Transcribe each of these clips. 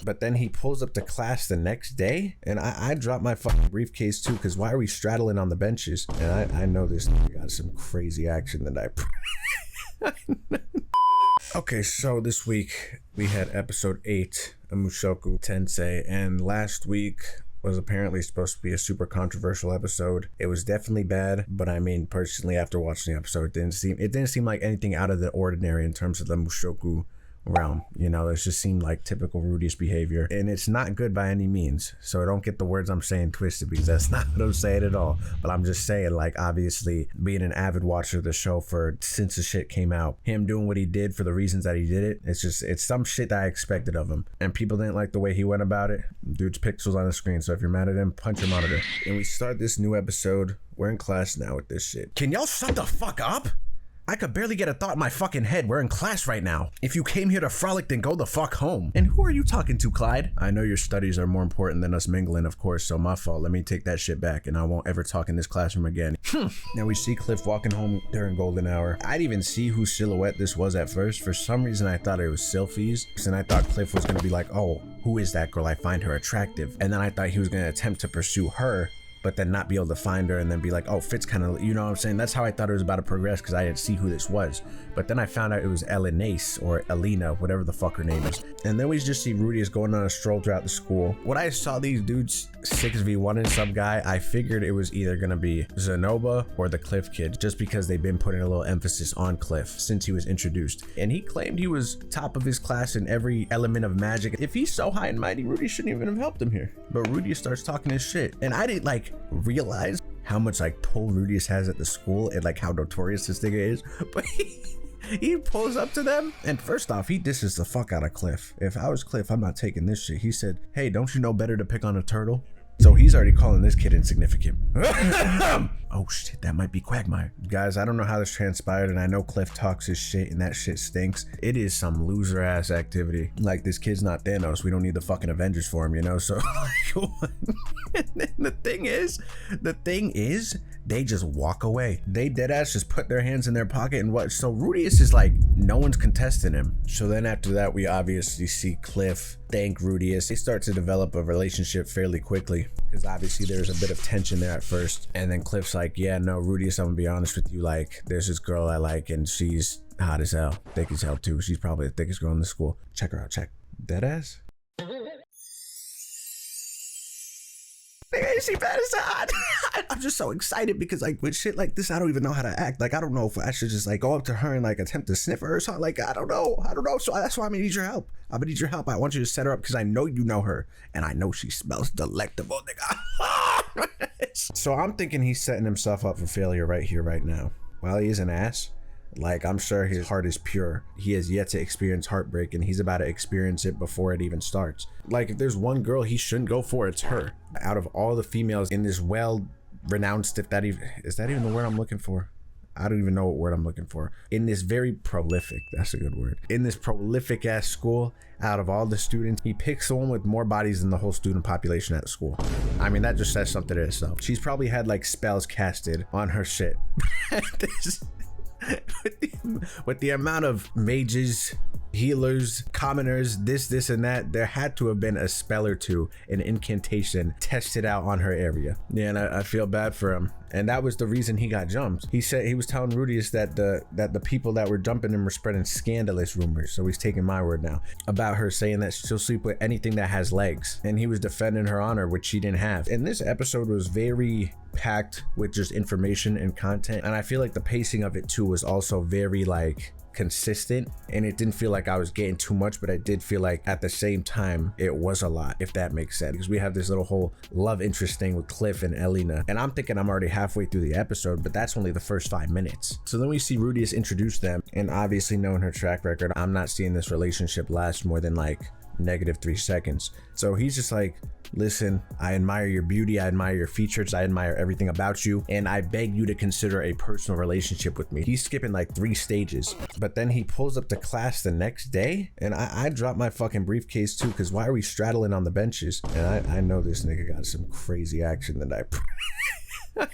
But then he pulls up to class the next day, and I dropped my fucking briefcase too, because why are we straddling on the benches? And I know this nigga got some crazy action that I Okay, so this week we had episode 8 of Mushoku Tensei, and last week was apparently supposed to be a super controversial episode. It was definitely bad, but I mean, personally, after watching the episode, it didn't seem like anything out of the ordinary in terms of the Mushoku realm. You know, it just seemed like typical Rudeus behavior, and it's not good by any means. So don't get the words I'm saying twisted, because that's not what I'm saying at all. But I'm just saying, like, obviously being an avid watcher of the show since the shit came out, him doing what he did for the reasons that he did it, it's some shit that I expected of him, and people didn't like the way he went about it. Dude's pixels on the screen, so if you're mad at him, punch your monitor. And we start this new episode. We're in class now with this shit. Can y'all shut the fuck up? I could barely get a thought in my fucking head. We're in class right now. If you came here to frolic, then go the fuck home. And who are you talking to, Clyde? I know your studies are more important than us mingling, of course, so my fault. Let me take that shit back, and I won't ever talk in this classroom again. Now we see Cliff walking home during golden hour. I didn't even see whose silhouette this was at first. For some reason, I thought it was Sylphie's, and I thought Cliff was gonna be like, oh, who is that girl? I find her attractive. And then I thought he was gonna attempt to pursue her, but then not be able to find her, and then be like, oh, Fitz kind of, you know what I'm saying? That's how I thought it was about to progress, because I didn't see who this was. But then I found out it was Elinace, or Elena, whatever the fuck her name is. And then we just see Rudeus going on a stroll throughout the school. When I saw these dudes 6v1 some guy, I figured it was either gonna be Zenoba or the Cliff kid, just because they've been putting a little emphasis on Cliff since he was introduced. And he claimed he was top of his class in every element of magic. If he's so high and mighty, Rudeus shouldn't even have helped him here. But Rudeus starts talking his shit, and I didn't realize how much pull Rudeus has at the school, and how notorious this nigga is. But he pulls up to them, and first off, he disses the fuck out of Cliff. If I was Cliff, I'm not taking this shit. He said, hey, don't you know better to pick on a turtle? So he's already calling this kid insignificant. Oh shit, that might be Quagmire. Guys, I don't know how this transpired, and I know Cliff talks his shit, and that shit stinks. It is some loser ass activity. This kid's not Thanos. We don't need the fucking Avengers for him, you know? So and then the thing is, they just walk away. They deadass just put their hands in their pocket and what? So Rudeus is no one's contesting him. So then after that, we obviously see Cliff thank Rudeus. They start to develop a relationship fairly quickly, because obviously there's a bit of tension there at first. And then Cliff's like, yeah, no, Rudeus, I'm gonna be honest with you. There's this girl I like, and she's hot as hell, thick as hell too. She's probably the thickest girl in the school. Check her out, check. Deadass? She bad as hot. I'm just so excited because with shit like this, I don't even know how to act. I don't know if I should just go up to her and attempt to sniff her or something. I don't know. So that's why I'm gonna need your help. I'm gonna need your help. I want you to set her up because I know you know her, and I know she smells delectable, nigga. So I'm thinking he's setting himself up for failure right here, right now. While he is an ass, I'm sure his heart is pure. He has yet to experience heartbreak, and he's about to experience it before it even starts. If there's one girl he shouldn't go for, it's her. Out of all the females in this well-renowned, is that even the word I'm looking for? I don't even know what word I'm looking for. In this very prolific, that's a good word. In this prolific ass school, out of all the students, he picks the one with more bodies than the whole student population at the school. I mean, that just says something to itself. She's probably had spells casted on her shit. With the amount of mages, healers, commoners, this and that, there had to have been a spell or two, an incantation tested out on her area. Yeah, and I feel bad for him. And that was the reason he got jumped. He said he was telling Rudeus that the people that were jumping him were spreading scandalous rumors. So he's taking my word now about her saying that she'll sleep with anything that has legs. And he was defending her honor, which she didn't have. And this episode was very packed with just information and content. And I feel the pacing of it too was also very consistent, and it didn't feel like I was getting too much, but I did feel at the same time it was a lot, if that makes sense, because we have this little whole love interest thing with Cliff and Elena, and I'm thinking I'm already halfway through the episode, but that's only the first 5 minutes. So then we see Rudeus introduce them, and obviously knowing her track record, I'm not seeing this relationship last more than -3 seconds. So he's just listen, I admire your beauty, I admire your features, I admire everything about you, and I beg you to consider a personal relationship with me. He's skipping 3 stages, but then he pulls up to class the next day, and I dropped my fucking briefcase too, because why are we straddling on the benches? And I know this nigga got some crazy action that I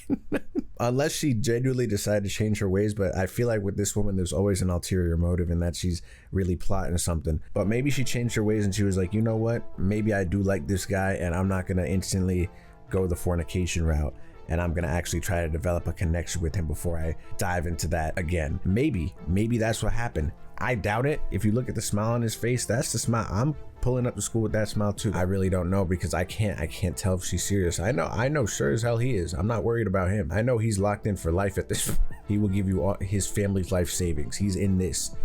unless she genuinely decided to change her ways. But I feel like with this woman, there's always an ulterior motive in that she's really plotting something. But maybe she changed her ways and she was like, you know what, maybe I do like this guy and I'm not gonna instantly go the fornication route, and I'm gonna actually try to develop a connection with him before I dive into that again. Maybe that's what happened. I doubt it. If you look at the smile on his face, that's the smile. I'm pulling up to school with that smile too. I really don't know, because I can't tell if she's serious. I know sure as hell he is. I'm not worried about him. I know he's locked in for life at this. He will give you all his family's life savings. He's in this.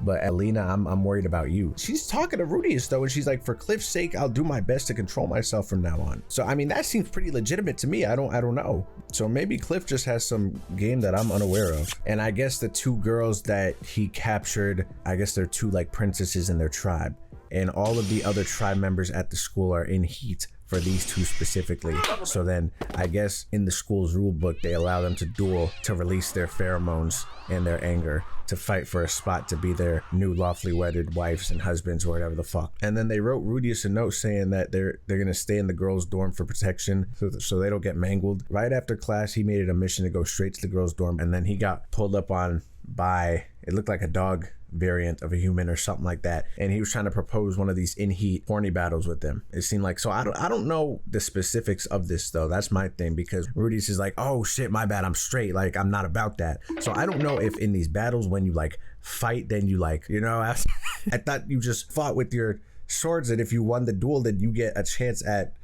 But Alina, I'm worried about you. She's talking to Rudeus though, and she's like, for Cliff's sake, I'll do my best to control myself from now on. So I mean, that seems pretty legitimate to me. I don't know. So maybe Cliff just has some game that I'm unaware of. And I guess the two girls that he captured, I guess they're two like princesses in their tribe. And all of the other tribe members at the school are in heat for these two specifically. So then I guess in the school's rule book, they allow them to duel to release their pheromones and their anger, to fight for a spot to be their new lawfully wedded wives and husbands or whatever the fuck. And then they wrote Rudeus a note saying that they're gonna stay in the girls' dorm for protection so they don't get mangled. Right after class, he made it a mission to go straight to the girls' dorm, and then he got pulled up on by, it looked like a dog variant of a human or something like that, and he was trying to propose one of these in heat horny battles with them. It seemed like. So I don't know the specifics of this though. That's my thing, because Rudeus is like, oh shit, my bad, I'm straight, like I'm not about that. So I don't know if in these battles when you like fight, then you like, you know, I thought you just fought with your swords, and if you won the duel, then you get a chance at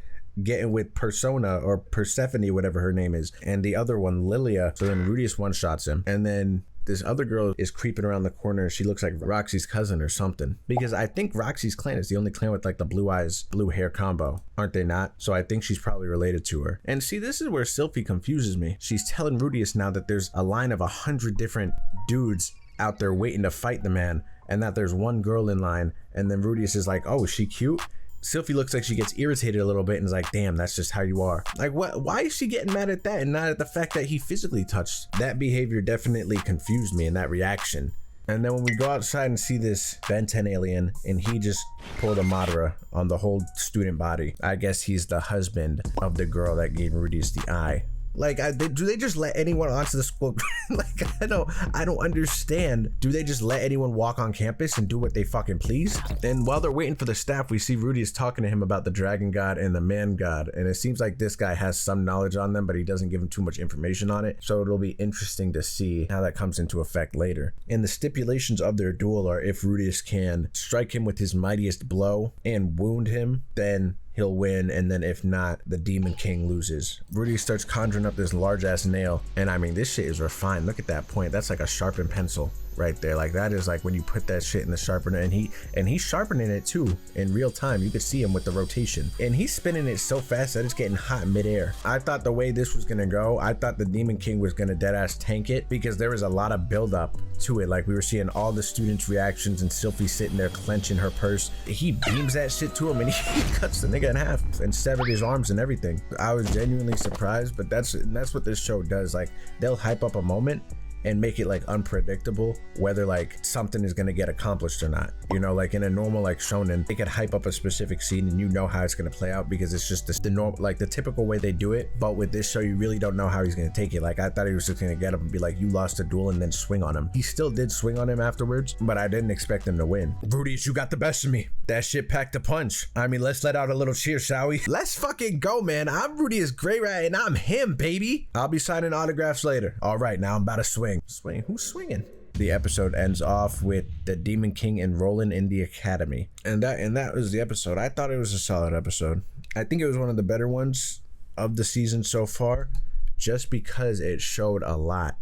getting with Persona or Persephone, whatever her name is, and the other one, Lilia. So then Rudeus one-shots him, and then this other girl is creeping around the corner. She looks like Roxy's cousin or something, because I think Roxy's clan is the only clan with like the blue eyes, blue hair combo, aren't they not? So I think she's probably related to her. And see, this is where Sylphie confuses me. She's telling Rudeus now that there's a line of 100 different dudes out there waiting to fight the man, and that there's one girl in line. And then Rudeus is like, oh, is she cute? Sylphie looks like she gets irritated a little bit and is like, damn, that's just how you are. Like, what? Why is she getting mad at that and not at the fact that he physically touched? That behavior definitely confused me, and that reaction. And then when we go outside and see this Ben 10 alien, and he just pulled a Madara on the whole student body. I guess he's the husband of the girl that gave Rudeus the eye. Like, do they just let anyone onto the school? Like, I don't understand. Do they just let anyone walk on campus and do what they fucking please? And while they're waiting for the staff, we see Rudeus talking to him about the dragon god and the man god. And it seems like this guy has some knowledge on them, but he doesn't give him too much information on it. So it'll be interesting to see how that comes into effect later. And the stipulations of their duel are if Rudeus can strike him with his mightiest blow and wound him, then he'll win, and then if not, the Demon King loses. Rudeus starts conjuring up this large ass nail, and I mean, this shit is refined. Look at that point. That's like a sharpened pencil right there. Like, that is like when you put that shit in the sharpener, and he's sharpening it too in real time. You could see him with the rotation, and he's spinning it so fast that it's getting hot in midair. I thought the way this was gonna go, I thought the Demon King was gonna dead ass tank it, because there was a lot of build up to it. Like, we were seeing all the students' reactions, and Sylphie sitting there clenching her purse. He beams that shit to him, and he cuts the nigga in half and severed his arms and everything. I was genuinely surprised, but that's what this show does. Like, they'll hype up a moment and make it like unpredictable whether like something is gonna get accomplished or not. You know, like in a normal like shonen, they could hype up a specific scene and you know how it's gonna play out, because it's just the normal, like the typical way they do it. But with this show, you really don't know how he's gonna take it. Like, I thought he was just gonna get up and be like, you lost a duel, and then swing on him. He still did swing on him afterwards, but I didn't expect him to win. Rudeus, you got the best of me. That shit packed a punch. I mean, let's let out a little cheer, shall we? Let's fucking go, man. I'm Rudeus Greyrat, and I'm him, baby. I'll be signing autographs later. All right, now I'm about to swing. Swing? Who's swinging? The episode ends off with the Demon King enrolling in the academy, and that was the episode. I thought it was a solid episode. I think it was one of the better ones of the season so far, just because it showed a lot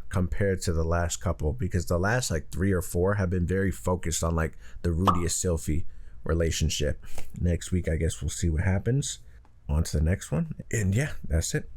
compared to the last couple, because the last like 3 or 4 have been very focused on like the Rudeus Sylphie relationship. Next week, I guess we'll see what happens. On to the next one, and yeah, that's it.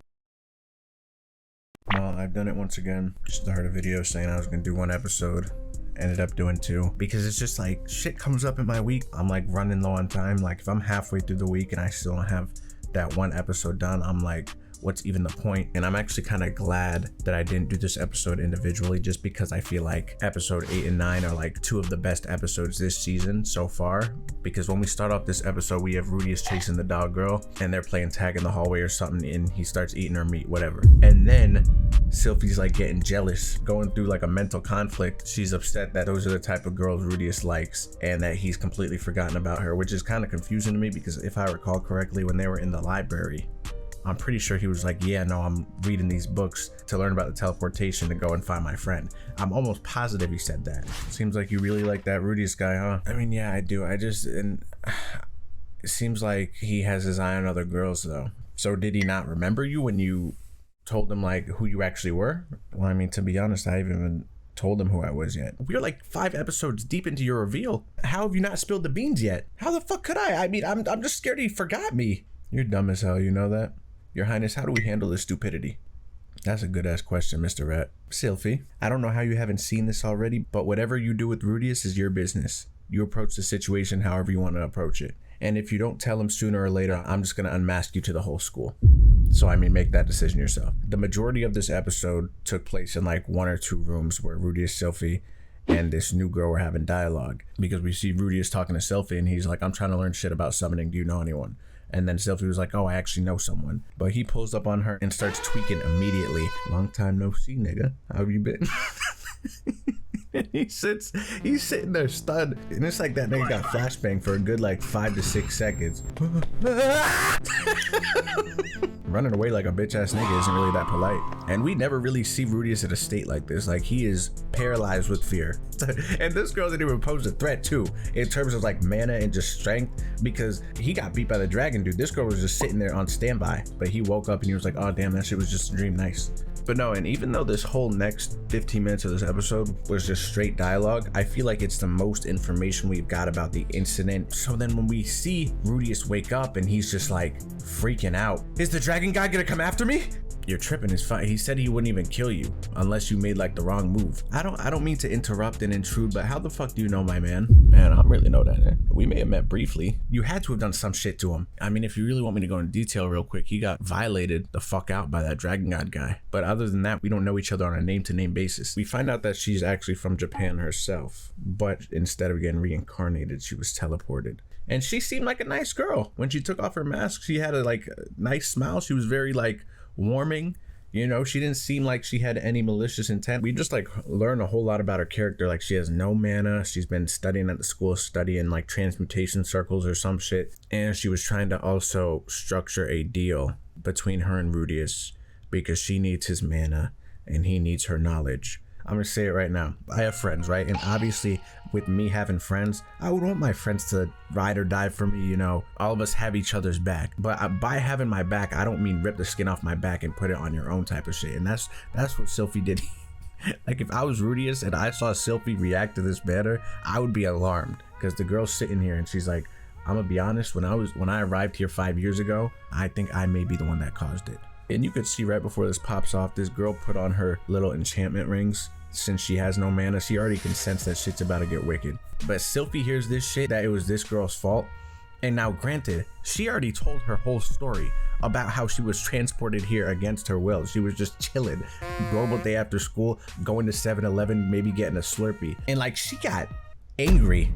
Well, I've done it once again. Started a video saying I was gonna do 1 episode, ended up doing 2, because it's just like shit comes up in my week. I'm like running low on time. Like, if I'm halfway through the week and I still don't have that 1 episode done, I'm like, what's even the point? And I'm actually kind of glad that I didn't do this episode individually, just because I feel like episode 8 and 9 are like two of the best episodes this season so far. Because when we start off this episode, we have Rudeus chasing the dog girl and they're playing tag in the hallway or something, and he starts eating her meat, whatever. And then Sylphie's like getting jealous, going through like a mental conflict. She's upset that those are the type of girls Rudeus likes and that he's completely forgotten about her, which is kind of confusing to me, because if I recall correctly, when they were in the library, I'm pretty sure he was like, yeah, no, I'm reading these books to learn about the teleportation to go and find my friend. I'm almost positive he said that. Seems like you really like that Rudeus guy, huh? I mean, yeah, I do. And it seems like he has his eye on other girls though. So did he not remember you when you told him like who you actually were? Well, I mean, to be honest, I haven't even told him who I was yet. We're like 5 episodes deep into your reveal. How have you not spilled the beans yet? How the fuck could I? I mean, I'm just scared he forgot me. You're dumb as hell, you know that? Your Highness, how do we handle this stupidity? That's a good ass question, Mr. Rat. Sylphie, I don't know how you haven't seen this already, but whatever you do with Rudeus is your business. You approach the situation however you want to approach it. And if you don't tell him sooner or later, I'm just going to unmask you to the whole school. So, I mean, make that decision yourself. The majority of this episode took place in like 1 or 2 rooms where Rudeus, Sylphie, and this new girl were having dialogue. Because we see Rudeus talking to Sylphie and he's like, I'm trying to learn shit about summoning. Do you know anyone? And then Sylphie was like, oh, I actually know someone. But he pulls up on her and starts tweaking immediately. Long time no see, nigga. How have you been? He's sitting there stunned. And it's like that nigga got flashbang for a good like 5 to 6 seconds. Running away like a bitch ass nigga isn't really that polite. And we never really see Rudeus in a state like this. Like, he is paralyzed with fear. And this girl didn't even pose a threat too, in terms of like mana and just strength, because he got beat by the dragon dude. This girl was just sitting there on standby, but he woke up and he was like, oh damn, that shit was just a dream. Nice. But no, and even though this whole next 15 minutes of this episode was just straight dialogue, I feel like it's the most information we've got about the incident. So then when we see Rudeus wake up and he's just like freaking out, is the dragon guy gonna come after me? You're tripping, it's fine. He said he wouldn't even kill you unless you made like the wrong move. I don't mean to interrupt and intrude, but how the fuck do you know my man? Man, I don't really know that. We may have met briefly. You had to have done some shit to him. I mean, if you really want me to go into detail real quick, he got violated the fuck out by that dragon god guy. But other than that, we don't know each other on a name-to-name basis. We find out that she's actually from Japan herself, but instead of getting reincarnated, she was teleported. And she seemed like a nice girl. When she took off her mask, she had a like nice smile. She was very like warming, you know. She didn't seem like she had any malicious intent. We just like learn a whole lot about her character. Like, she has no mana. She's been studying at the school, studying like transmutation circles or some shit, and she was trying to also structure a deal between her and Rudeus, because she needs his mana and he needs her knowledge. I'm gonna say it right now. I have friends, right? And obviously with me having friends, I would want my friends to ride or die for me, you know. All of us have each other's back. But by having my back, I don't mean rip the skin off my back and put it on your own type of shit. And that's what Sylphie did. Like, if I was Rudeus and I saw Sylphie react to this banner, I would be alarmed. Because the girl's sitting here and she's like, I'm gonna be honest, when I arrived here 5 years ago, I think I may be the one that caused it. And you could see right before this pops off, this girl put on her little enchantment rings. Since she has no mana, she already can sense that shit's about to get wicked. But Sylphie hears this shit, that it was this girl's fault. And now granted, she already told her whole story about how she was transported here against her will. She was just chilling, normal day after school, going to 7-Eleven, maybe getting a Slurpee. And like, she got angry.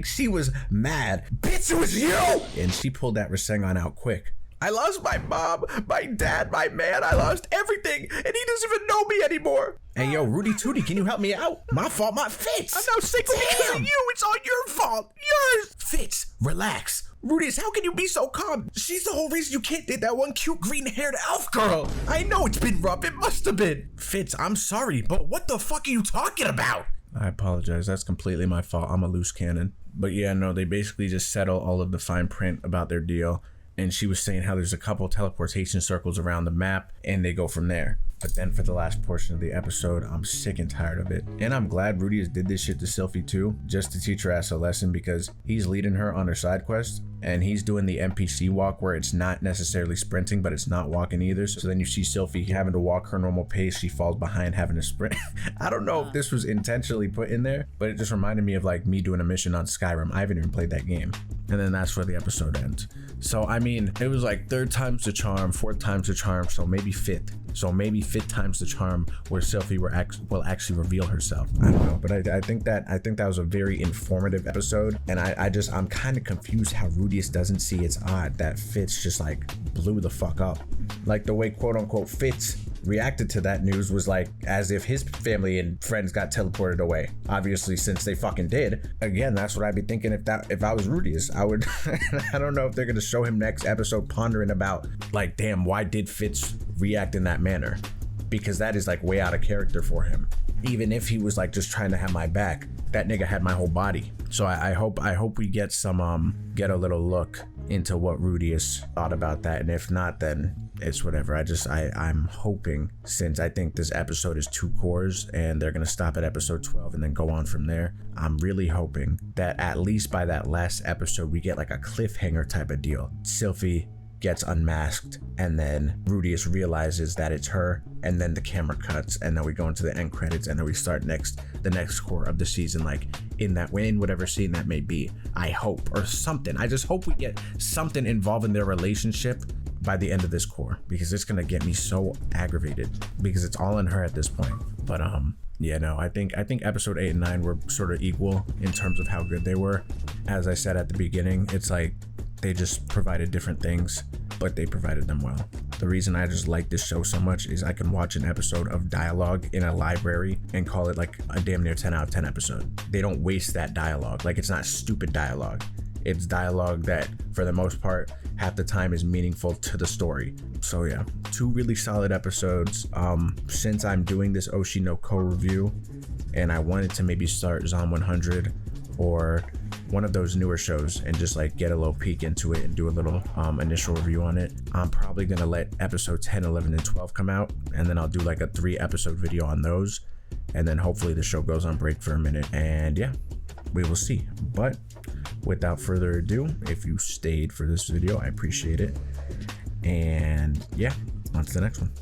she was mad. Bitch, it was you! And she pulled that Rasengan out quick. I lost my mom, my dad, my man. I lost everything, and he doesn't even know me anymore. Hey, yo, Rudy Tooty, can you help me out? My fault, my Fitz. I'm now sick because of you. It's all your fault. Yours. Fitz, relax. Rudeus, how can you be so calm? She's the whole reason you can't date that one cute green-haired elf girl. I know it's been rough. It must have been. Fitz, I'm sorry, but what the fuck are you talking about? I apologize. That's completely my fault. I'm a loose cannon. But yeah, no, they basically just settle all of the fine print about their deal. And she was saying how there's a couple teleportation circles around the map and they go from there. But then for the last portion of the episode, I'm sick and tired of it. And I'm glad Rudeus did this shit to Sylphie too, just to teach her ass a lesson, because he's leading her on her side quest and he's doing the NPC walk where it's not necessarily sprinting, but it's not walking either. So then you see Sylphie having to walk her normal pace. She falls behind having to sprint. I don't know if this was intentionally put in there, but it just reminded me of like me doing a mission on Skyrim. I haven't even played that game. And then that's where the episode ends. So I mean, it was like third time's the charm, fourth time's the charm, so maybe fifth. So maybe fifth time's the charm where Sylvie will actually reveal herself. I don't know, but I think that was a very informative episode, and I'm kind of confused how Rudeus doesn't see it's odd that Fitz just like blew the fuck up. Like the way quote unquote Fitz reacted to that news was like as if his family and friends got teleported away. Obviously, since they fucking did. Again, that's what I'd be thinking if I was Rudeus. I would I don't know if they're gonna show him next episode pondering about like, damn, why did Fitz react in that manner? Because that is like way out of character for him. Even if he was like just trying to have my back, that nigga had my whole body. So I hope we get get a little look into what Rudeus thought about that, and if not, then it's whatever. I'm hoping, since I think this episode is 2 cores and they're gonna stop at episode 12 and then go on from there, I'm really hoping that at least by that last episode we get like a cliffhanger type of deal. Sylvie gets unmasked and then Rudeus realizes that it's her, and then the camera cuts and then we go into the end credits and then we start the next core of the season, like in whatever scene that may be. I hope, or something. I just hope we get something involving their relationship by the end of this core, because it's gonna get me so aggravated because it's all in her at this point. But yeah, no, I think episode 8 and 9 were sort of equal in terms of how good they were. As I said at the beginning, it's like they just provided different things, but they provided them well. The reason I just like this show so much is I can watch an episode of dialogue in a library and call it like a damn near 10 out of 10 episode. They don't waste that dialogue. Like, it's not stupid dialogue. It's dialogue that, for the most part, half the time is meaningful to the story. So yeah, 2 really solid episodes. Since I'm doing this Oshi no Ko review, and I wanted to maybe start Zom 100 or one of those newer shows and just like get a little peek into it and do a little initial review on it, I'm probably gonna let episode 10, 11, and 12 come out, and then I'll do like a 3 episode video on those, and then hopefully the show goes on break for a minute, and yeah, we will see. But without further ado, if you stayed for this video, I appreciate it, and yeah, on to the next one.